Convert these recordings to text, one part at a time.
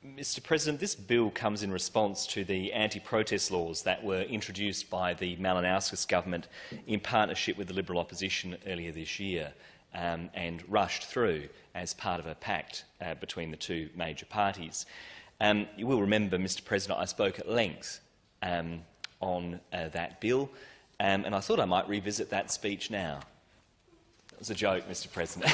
Mr President, this bill comes in response to the anti-protest laws that were introduced by the Malinowskis government in partnership with the Liberal opposition earlier this year and rushed through as part of a pact between the two major parties. You will remember, Mr President, I spoke at length on that bill, and I thought I might revisit that speech now. It was a joke, Mr President.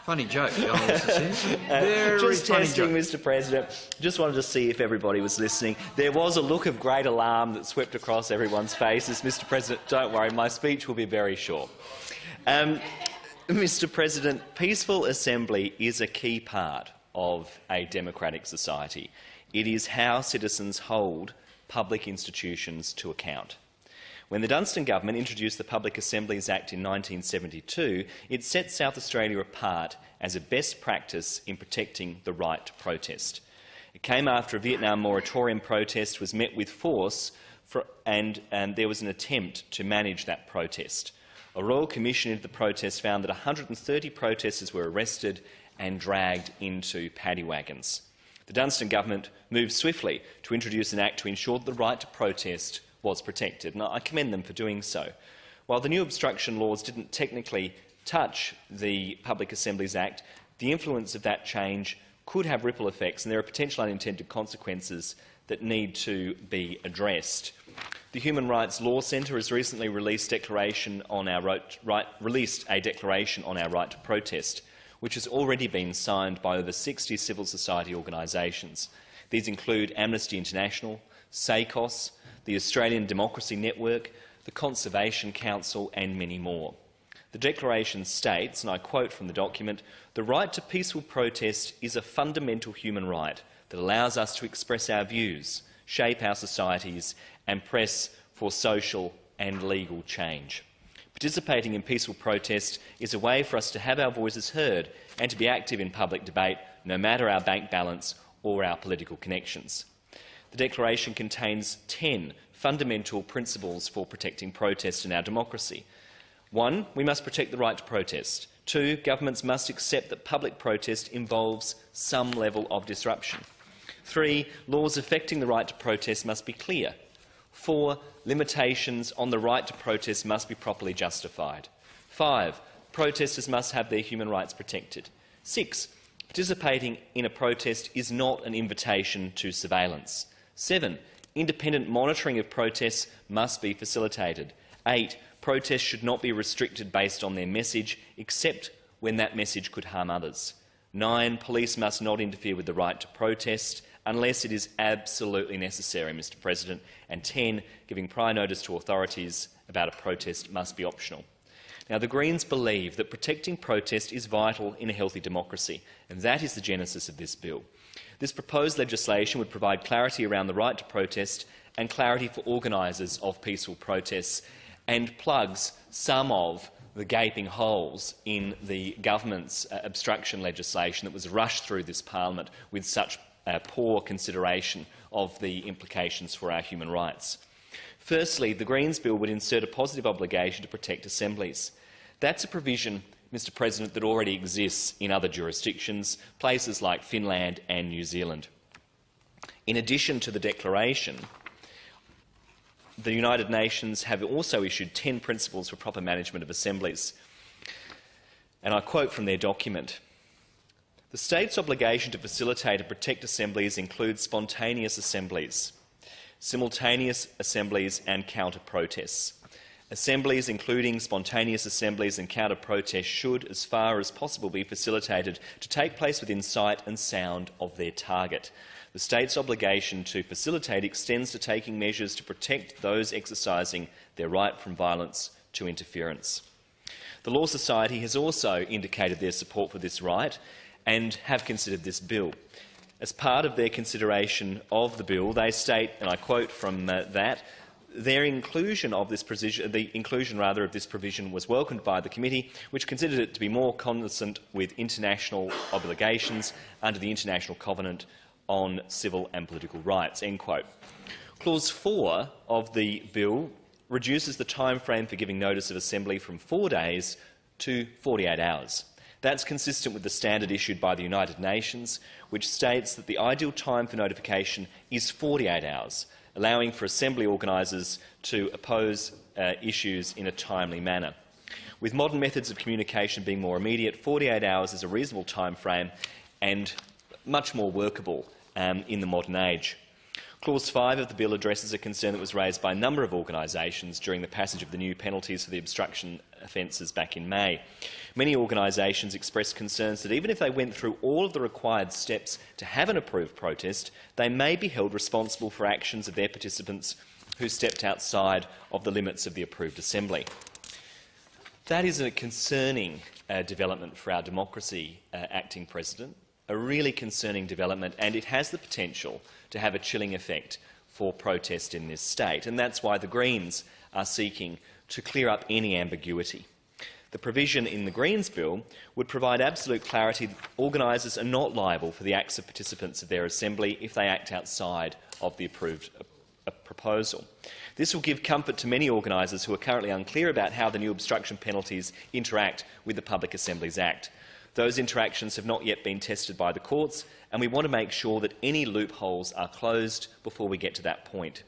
Funny joke, Very just funny testing, joke. Mr President. Just wanted to see if everybody was listening. There was a look of great alarm that swept across everyone's faces. Mr President, don't worry, my speech will be very short. Mr President, peaceful assembly is a key part of a democratic society. It is how citizens hold public institutions to account. When the Dunstan government introduced the Public Assemblies Act in 1972, it set South Australia apart as a best practice in protecting the right to protest. It came after a Vietnam moratorium protest was met with force and there was an attempt to manage that protest. A Royal Commission into the protest found that 130 protesters were arrested and dragged into paddy wagons. The Dunstan government moved swiftly to introduce an act to ensure that the right to protest was protected, and I commend them for doing so. While the new obstruction laws didn't technically touch the Public Assemblies Act, the influence of that change could have ripple effects, and there are potential unintended consequences that need to be addressed. The Human Rights Law Centre has recently released a declaration on our right to protest, which has already been signed by over 60 civil society organisations. These include Amnesty International, SACOS, the Australian Democracy Network, the Conservation Council and many more. The declaration states, and I quote from the document, "The right to peaceful protest is a fundamental human right that allows us to express our views, shape our societies and press for social and legal change. Participating in peaceful protest is a way for us to have our voices heard and to be active in public debate, no matter our bank balance or our political connections." The declaration contains 10 fundamental principles for protecting protest in our democracy. 1. We must protect the right to protest. 2. Governments must accept that public protest involves some level of disruption. 3. Laws affecting the right to protest must be clear. 4. Limitations on the right to protest must be properly justified. 5. Protesters must have their human rights protected. 6. Participating in a protest is not an invitation to surveillance. 7. Independent monitoring of protests must be facilitated. 8. Protests should not be restricted based on their message, except when that message could harm others. 9. Police must not interfere with the right to protest unless it is absolutely necessary, Mr President. And 10. Giving prior notice to authorities about a protest must be optional. Now, the Greens believe that protecting protest is vital in a healthy democracy, and that is the genesis of this bill. This proposed legislation would provide clarity around the right to protest and clarity for organisers of peaceful protests, and plugs some of the gaping holes in the government's obstruction legislation that was rushed through this parliament with such poor consideration of the implications for our human rights. Firstly, the Greens bill would insert a positive obligation to protect assemblies. That's a provision, Mr President, that already exists in other jurisdictions, places like Finland and New Zealand. In addition to the declaration, the United Nations have also issued 10 principles for proper management of assemblies. And I quote from their document, "The state's obligation to facilitate and protect assemblies includes spontaneous assemblies, simultaneous assemblies and counter-protests. Assemblies, including spontaneous assemblies and counter-protests, should, as far as possible, be facilitated to take place within sight and sound of their target. The state's obligation to facilitate extends to taking measures to protect those exercising their right from violence to interference." The Law Society has also indicated their support for this right and have considered this bill. As part of their consideration of the bill, they state, and I quote from that, "Their inclusion of this provision, the inclusion rather of this provision, was welcomed by the committee, which considered it to be more consistent with international obligations under the International Covenant on Civil and Political Rights." End quote. Clause 4 of the bill reduces the time frame for giving notice of assembly from 4 days to 48 hours. That's consistent with the standard issued by the United Nations, which states that the ideal time for notification is 48 hours, allowing for Assembly organisers to oppose issues in a timely manner. With modern methods of communication being more immediate, 48 hours is a reasonable time frame and much more workable in the modern age. Clause 5 of the bill addresses a concern that was raised by a number of organisations during the passage of the new penalties for the obstruction offences back in May. Many organisations expressed concerns that even if they went through all of the required steps to have an approved protest, they may be held responsible for actions of their participants who stepped outside of the limits of the approved assembly. That is a concerning development for our democracy, Acting President, a really concerning development, and it has the potential to have a chilling effect for protest in this state, and that's why the Greens are seeking to clear up any ambiguity. The provision in the Greens bill would provide absolute clarity that organisers are not liable for the acts of participants of their assembly if they act outside of the approved proposal. This will give comfort to many organisers who are currently unclear about how the new obstruction penalties interact with the Public Assemblies Act. Those interactions have not yet been tested by the courts, and we want to make sure that any loopholes are closed before we get to that point.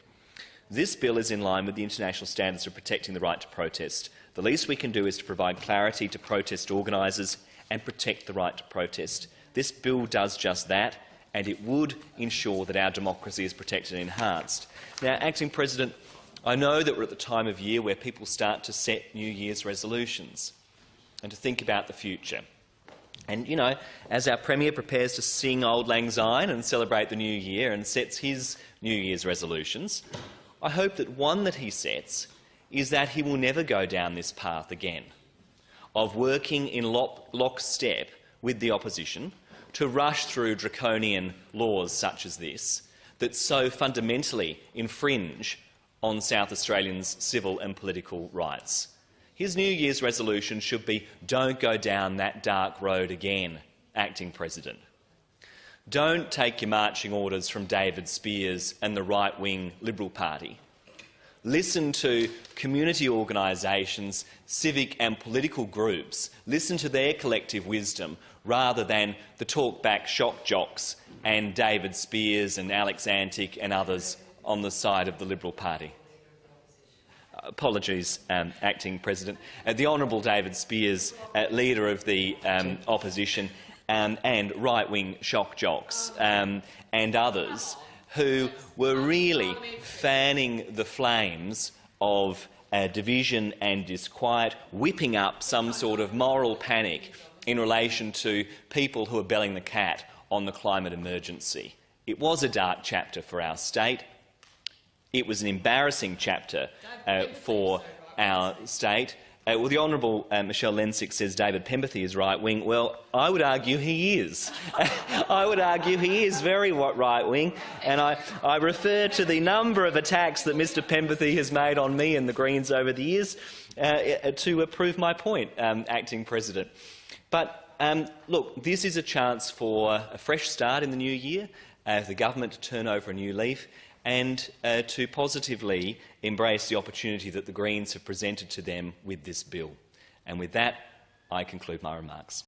This bill is in line with the international standards of protecting the right to protest. The least we can do is to provide clarity to protest organisers and protect the right to protest. This bill does just that, and it would ensure that our democracy is protected and enhanced. Now, Acting President, I know that we're at the time of year where people start to set New Year's resolutions and to think about the future. And, you know, as our Premier prepares to sing Auld Lang Syne and celebrate the new year and sets his New Year's resolutions, I hope that one that he sets is that he will never go down this path again, of working in lockstep with the opposition to rush through draconian laws such as this that so fundamentally infringe on South Australians' civil and political rights. His New Year's resolution should be, don't go down that dark road again, Acting President. Don't take your marching orders from David Speers and the right-wing Liberal Party. Listen to community organisations, civic and political groups. Listen to their collective wisdom rather than the talk-back shock jocks and David Speers and Alex Antic and others on the side of the Liberal Party. Apologies, Acting President. The Honourable David Speers, Leader of the Opposition, and right-wing shock jocks and others who were really fanning the flames of division and disquiet, whipping up some sort of moral panic in relation to people who are belling the cat on the climate emergency. It was a dark chapter for our state. It was an embarrassing chapter for our state. Well, the Honourable Michelle Lensick says David Pemberthy is right-wing. Well, I would argue he is. I would argue he is very right-wing, and I refer to the number of attacks that Mr Pemberthy has made on me and the Greens over the years to prove my point, Acting President. But look, this is a chance for a fresh start in the new year, for the government to turn over a new leaf and to positively embrace the opportunity that the Greens have presented to them with this bill. And with that, I conclude my remarks.